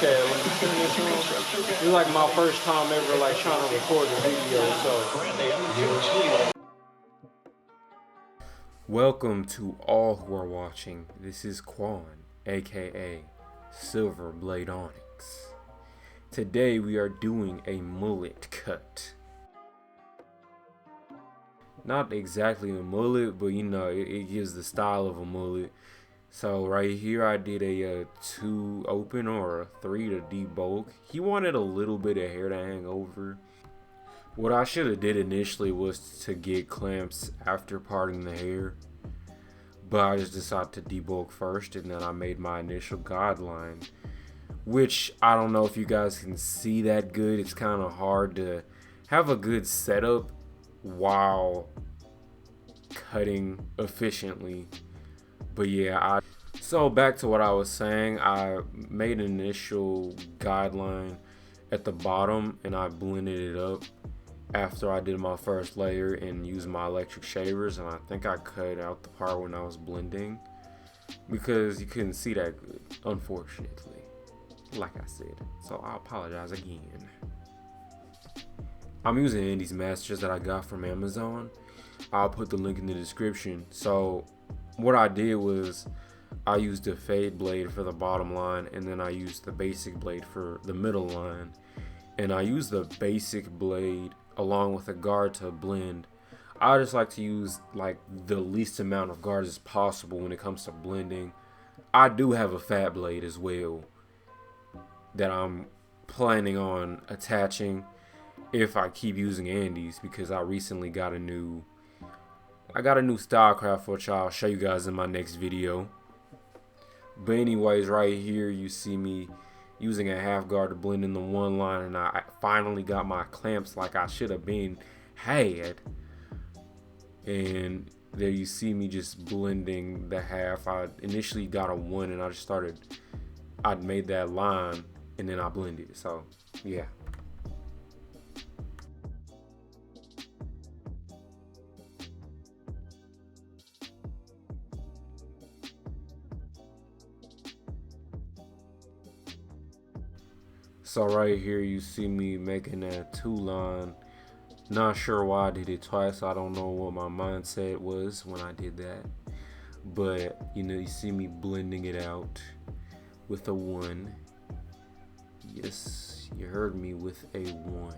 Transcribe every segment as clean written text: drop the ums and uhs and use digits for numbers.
Okay, let me turn this on. It's like my first time ever like trying to record a video, so. Welcome to all who are watching. This is Quan, aka Silver Blade Onyx. Today we are doing a mullet cut. Not exactly a mullet, but you know, it gives the style of a mullet. So right here I did a 2 open or a 3 to debulk. He wanted a little bit of hair to hang over. What I should have did initially was to get clamps after parting the hair. But I just decided to debulk first, and then I made my initial guideline. Which I don't know if you guys can see that good. It's kind of hard to have a good setup while cutting efficiently. But yeah, so back to what I was saying, I made an initial guideline at the bottom and I blended it up after I did my first layer and used my electric shavers, and I think I cut out the part when I was blending because you couldn't see that good, unfortunately, like I said, so I apologize again. I'm using Andy's masters that I got from Amazon. I'll put the link in the description. So what I did was I used the fade blade for the bottom line, and then I used the basic blade for the middle line, and I used the basic blade along with a guard to blend. I just like to use like the least amount of guards as possible when it comes to blending. I do have a fat blade as well that I'm planning on attaching if I keep using Andy's, because I recently got a new Stylecraft, which I'll show you guys in my next video. But anyways, right here you see me using a half guard to blend in the one line, and I finally got my clamps like I should have been had. And there you see me just blending the half. I initially got a 1 and I made that line and then I blended it. So yeah. So right here you see me making that 2 line. Not sure why I did it twice. I don't know what my mindset was when I did that. But you know, you see me blending it out with a 1. Yes, you heard me, with a 1.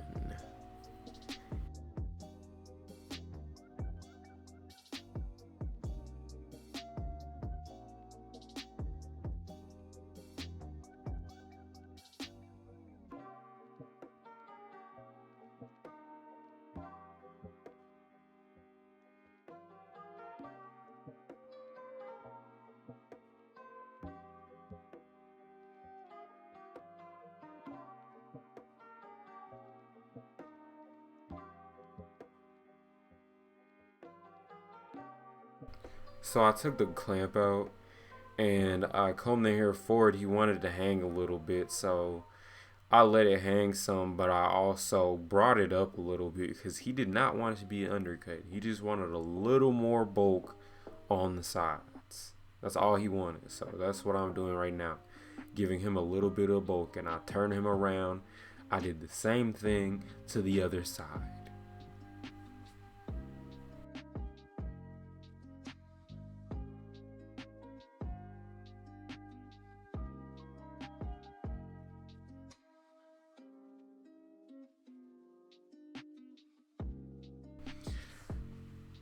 So I took the clamp out and I combed the hair forward. He wanted to hang a little bit, so I let it hang some, but I also brought it up a little bit because he did not want it to be an undercut. He just wanted a little more bulk on the sides. That's all he wanted. So that's what I'm doing right now, giving him a little bit of bulk, and I turned him around. I did the same thing to the other side.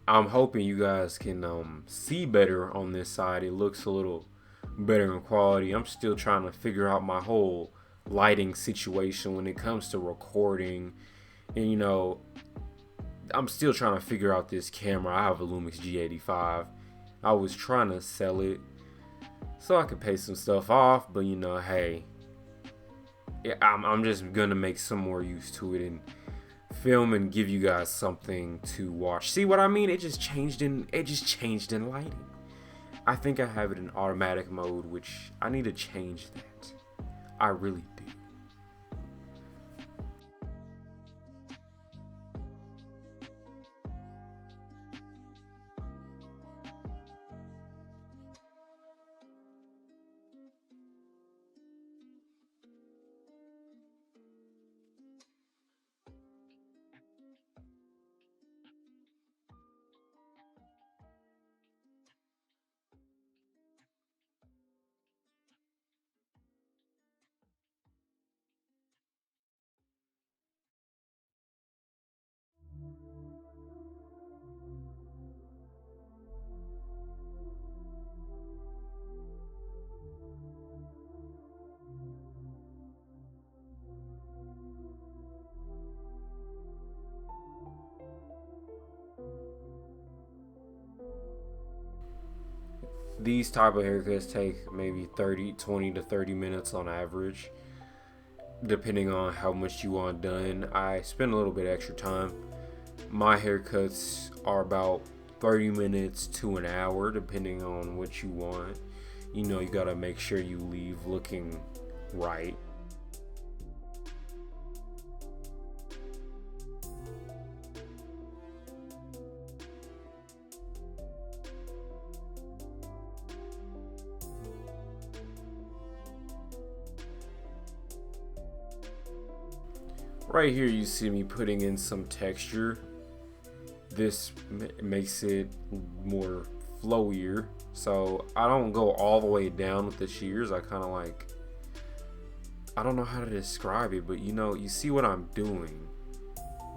I'm hoping you guys can see better on this side. It looks a little better in quality. I'm still trying to figure out my whole lighting situation when it comes to recording, and you know, I'm still trying to figure out this camera. I have a Lumix G85. I was trying to sell it so I could pay some stuff off, but you know, hey, yeah, I'm just gonna make some more use to it and film and give you guys something to watch. See what I mean? It just changed in lighting. I think I have it in automatic mode, which I need to change that. I really do. these type of haircuts take maybe 20 to 30 minutes on average, depending on how much you want done. I spend a little bit extra time. My haircuts are about 30 minutes to an hour, depending on what you want. You know, you gotta make sure you leave looking right. Right here you see me putting in some texture. This makes it more flowier, so I don't go all the way down with the shears. I kind of like, I don't know how to describe it, but you know, you see what I'm doing,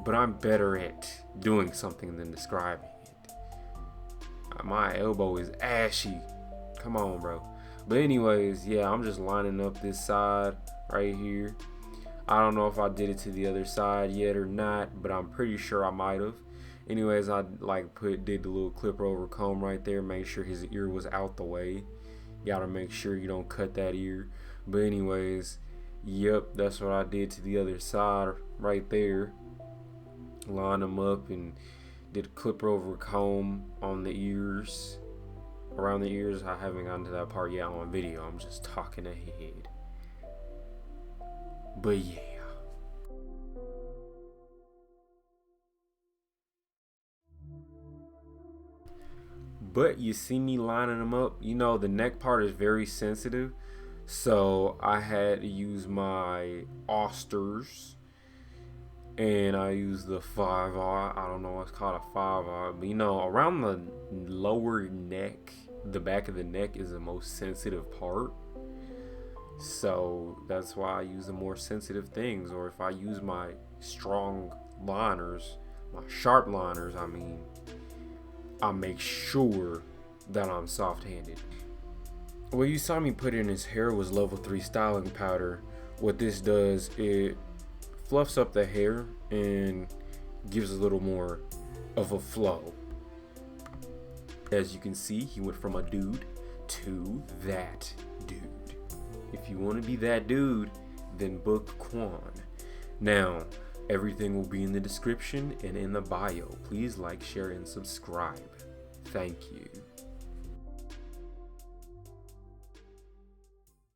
but I'm better at doing something than describing it. My elbow is ashy, come on bro. But anyways, yeah, I'm just lining up this side right here. I don't know if I did it to the other side yet or not, but I'm pretty sure I might have. Anyways, I like did the little clipper over comb right there, make sure his ear was out the way. You gotta make sure you don't cut that ear. But anyways, yep, that's what I did to the other side right there. Line them up and did a clipper over comb on the ears, around the ears. I haven't gotten to that part yet on video. I'm just talking ahead. But yeah. But you see me lining them up. You know, the neck part is very sensitive, so I had to use my Austers, and I used the 5/0. I don't know what's called a 5/0, but you know, around the lower neck, the back of the neck is the most sensitive part. So that's why I use the more sensitive things. Or if I use my strong liners, my sharp liners, I make sure that I'm soft-handed. What you saw me put in his hair was level 3 styling powder. What this does, it fluffs up the hair and gives a little more of a flow. As you can see, he went from a dude to that dude. If you want to be that dude, then book Quan. Now, everything will be in the description and in the bio. Please like, share, and subscribe. Thank you.